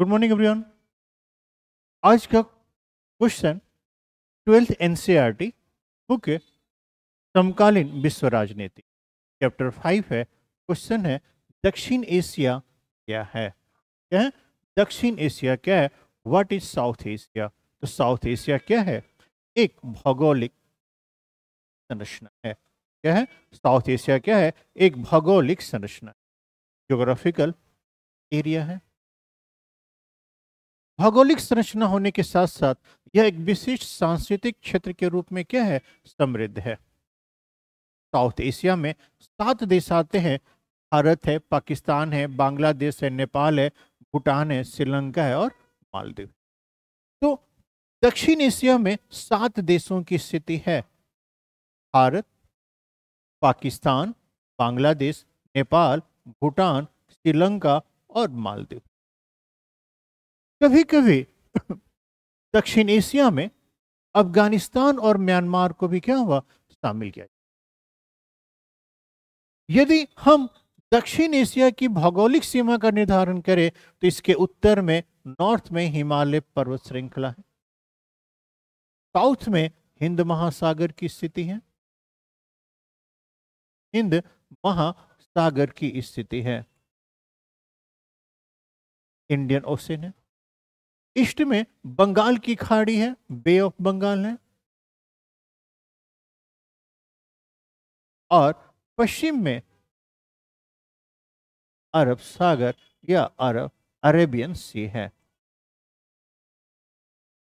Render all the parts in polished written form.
Good morning everyone. आज का question 12th NCERT book है समकालीन विश्व राजनीति, चैप्टर 5 है। क्वेश्चन है दक्षिण एशिया क्या है? क्या है दक्षिण एशिया? क्या है? What is south Asia? तो साउथ एशिया क्या है? एक भौगोलिक संरचना है। क्या है साउथ एशिया? क्या है? एक भौगोलिक संरचना, ज्योग्राफिकल एरिया है। भौगोलिक संरचना होने के साथ साथ यह एक विशिष्ट सांस्कृतिक क्षेत्र के रूप में क्या है? समृद्ध है। साउथ एशिया में 7 देश आते हैं। भारत है, पाकिस्तान है, बांग्लादेश है, नेपाल है, भूटान है, श्रीलंका है और मालदीव। तो दक्षिण एशिया में 7 देशों की स्थिति है। भारत, पाकिस्तान, बांग्लादेश, नेपाल, भूटान, श्रीलंका और मालदीव। कभी कभी दक्षिण एशिया में अफगानिस्तान और म्यांमार को भी क्या हुआ? शामिल किया। यदि हम दक्षिण एशिया की भौगोलिक सीमा का निर्धारण करें तो इसके उत्तर में नॉर्थ में हिमालय पर्वत श्रृंखला है, साउथ में हिंद महासागर की स्थिति है, हिंद महासागर की स्थिति है, इंडियन ओशन है, ईस्ट में बंगाल की खाड़ी है, बे ऑफ बंगाल है, और पश्चिम में अरब सागर या अरेबियन सी है।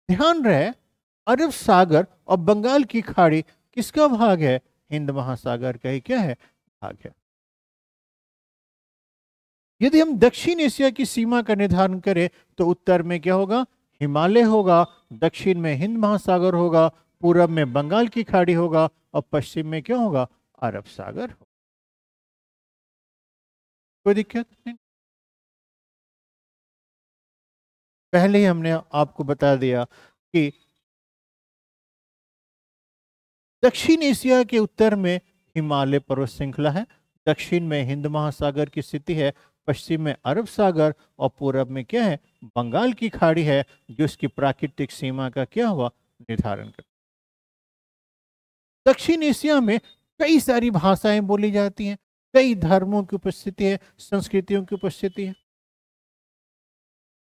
ध्यान रहे अरब सागर और बंगाल की खाड़ी किसका भाग है? हिंद महासागर का ही क्या है? भाग है। यदि हम दक्षिण एशिया की सीमा का निर्धारण करें तो उत्तर में क्या होगा? हिमालय होगा, दक्षिण में हिंद महासागर होगा, पूरब में बंगाल की खाड़ी होगा और पश्चिम में क्या होगा? अरब सागर होगा। कोई दिक्कत नहीं। पहले ही हमने आपको बता दिया कि दक्षिण एशिया के उत्तर में हिमालय पर्वत श्रृंखला है, दक्षिण में हिंद महासागर की स्थिति है, पश्चिम में अरब सागर और पूरब में क्या है? बंगाल की खाड़ी है, जो इसकी प्राकृतिक सीमा का क्या हुआ? निर्धारण कर। दक्षिण एशिया में कई सारी भाषाएं बोली जाती हैं, कई धर्मों की उपस्थिति है, संस्कृतियों की उपस्थिति है।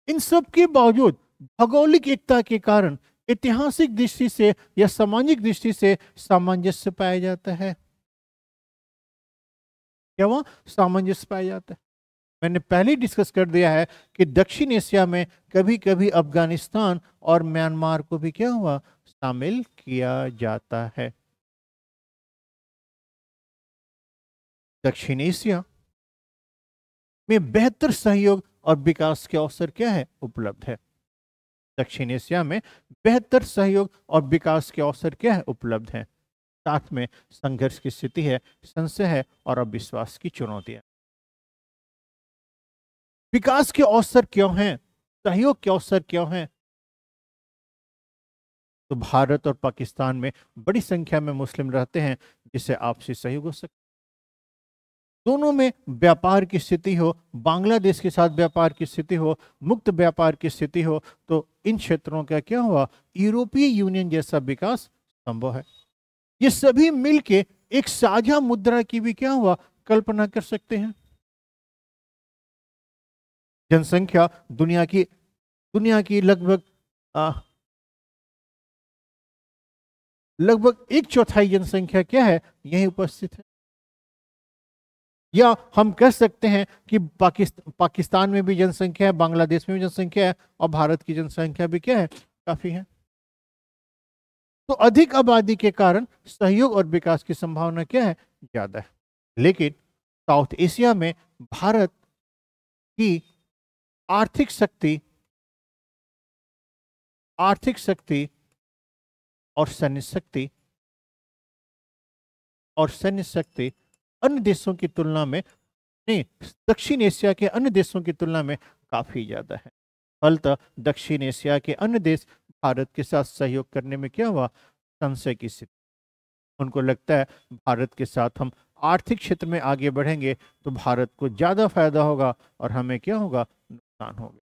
इन सब के बावजूद भौगोलिक एकता के कारण ऐतिहासिक दृष्टि से या सामाजिक दृष्टि से सामंजस्य पाया जाता है। क्या वहां सामंजस्य पाया जाता है? मैंने पहले ही डिस्कस कर दिया है कि दक्षिण एशिया में कभी कभी अफगानिस्तान और म्यांमार को भी क्या हुआ? शामिल किया जाता है। दक्षिण एशिया में बेहतर सहयोग और विकास के अवसर क्या है? उपलब्ध है। दक्षिण एशिया में बेहतर सहयोग और विकास के अवसर क्या है? उपलब्ध है। साथ में संघर्ष की स्थिति है, संशय है और अविश्वास की चुनौतियां। विकास के अवसर क्यों हैं? सहयोग के अवसर क्यों हैं? तो भारत और पाकिस्तान में बड़ी संख्या में मुस्लिम रहते हैं, जिससे आपसी सहयोग हो सकता। दोनों में व्यापार की स्थिति हो, बांग्लादेश के साथ व्यापार की स्थिति हो, मुक्त व्यापार की स्थिति हो, तो इन क्षेत्रों का क्या हुआ? यूरोपीय यूनियन जैसा विकास संभव है। ये सभी मिलके एक साझा मुद्रा की भी क्या हुआ? कल्पना कर सकते हैं। जनसंख्या दुनिया की लगभग 1/4 जनसंख्या क्या है? यही उपस्थित है। या हम कह सकते हैं कि पाकिस्तान में भी जनसंख्या है, बांग्लादेश में भी जनसंख्या है और भारत की जनसंख्या भी क्या है? काफी है। तो अधिक आबादी के कारण सहयोग और विकास की संभावना क्या है? ज्यादा है। लेकिन साउथ एशिया में भारत की आर्थिक शक्ति और सैन्य शक्ति अन्य देशों की तुलना में, नहीं, दक्षिण एशिया के अन्य देशों की तुलना में काफी ज्यादा है। फलतः दक्षिण एशिया के अन्य देश भारत के साथ सहयोग करने में क्या हुआ? संशय की स्थिति। उनको लगता है भारत के साथ हम आर्थिक क्षेत्र में आगे बढ़ेंगे तो भारत को ज्यादा फायदा होगा और हमें क्या होगा? नुकसान होगा।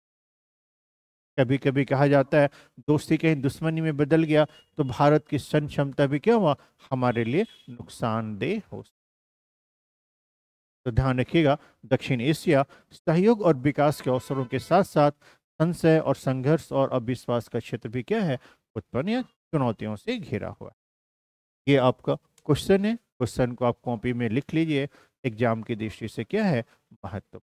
कभी कभी कहा जाता है दोस्ती कहीं दुश्मनी में बदल गया तो भारत की सैन्य क्षमता भी क्या हुआ, हमारे लिए नुकसानदेह हो। तो ध्यान रखिएगा, दक्षिण एशिया सहयोग और विकास के अवसरों के साथ साथ संशय और संघर्ष और अविश्वास का क्षेत्र भी क्या है, उत्पन्न या चुनौतियों से घिरा हुआ है। ये आपका क्वेश्चन है, क्वेश्चन को आप कॉपी में लिख लीजिए, एग्जाम की दृष्टि से क्या है महत्व।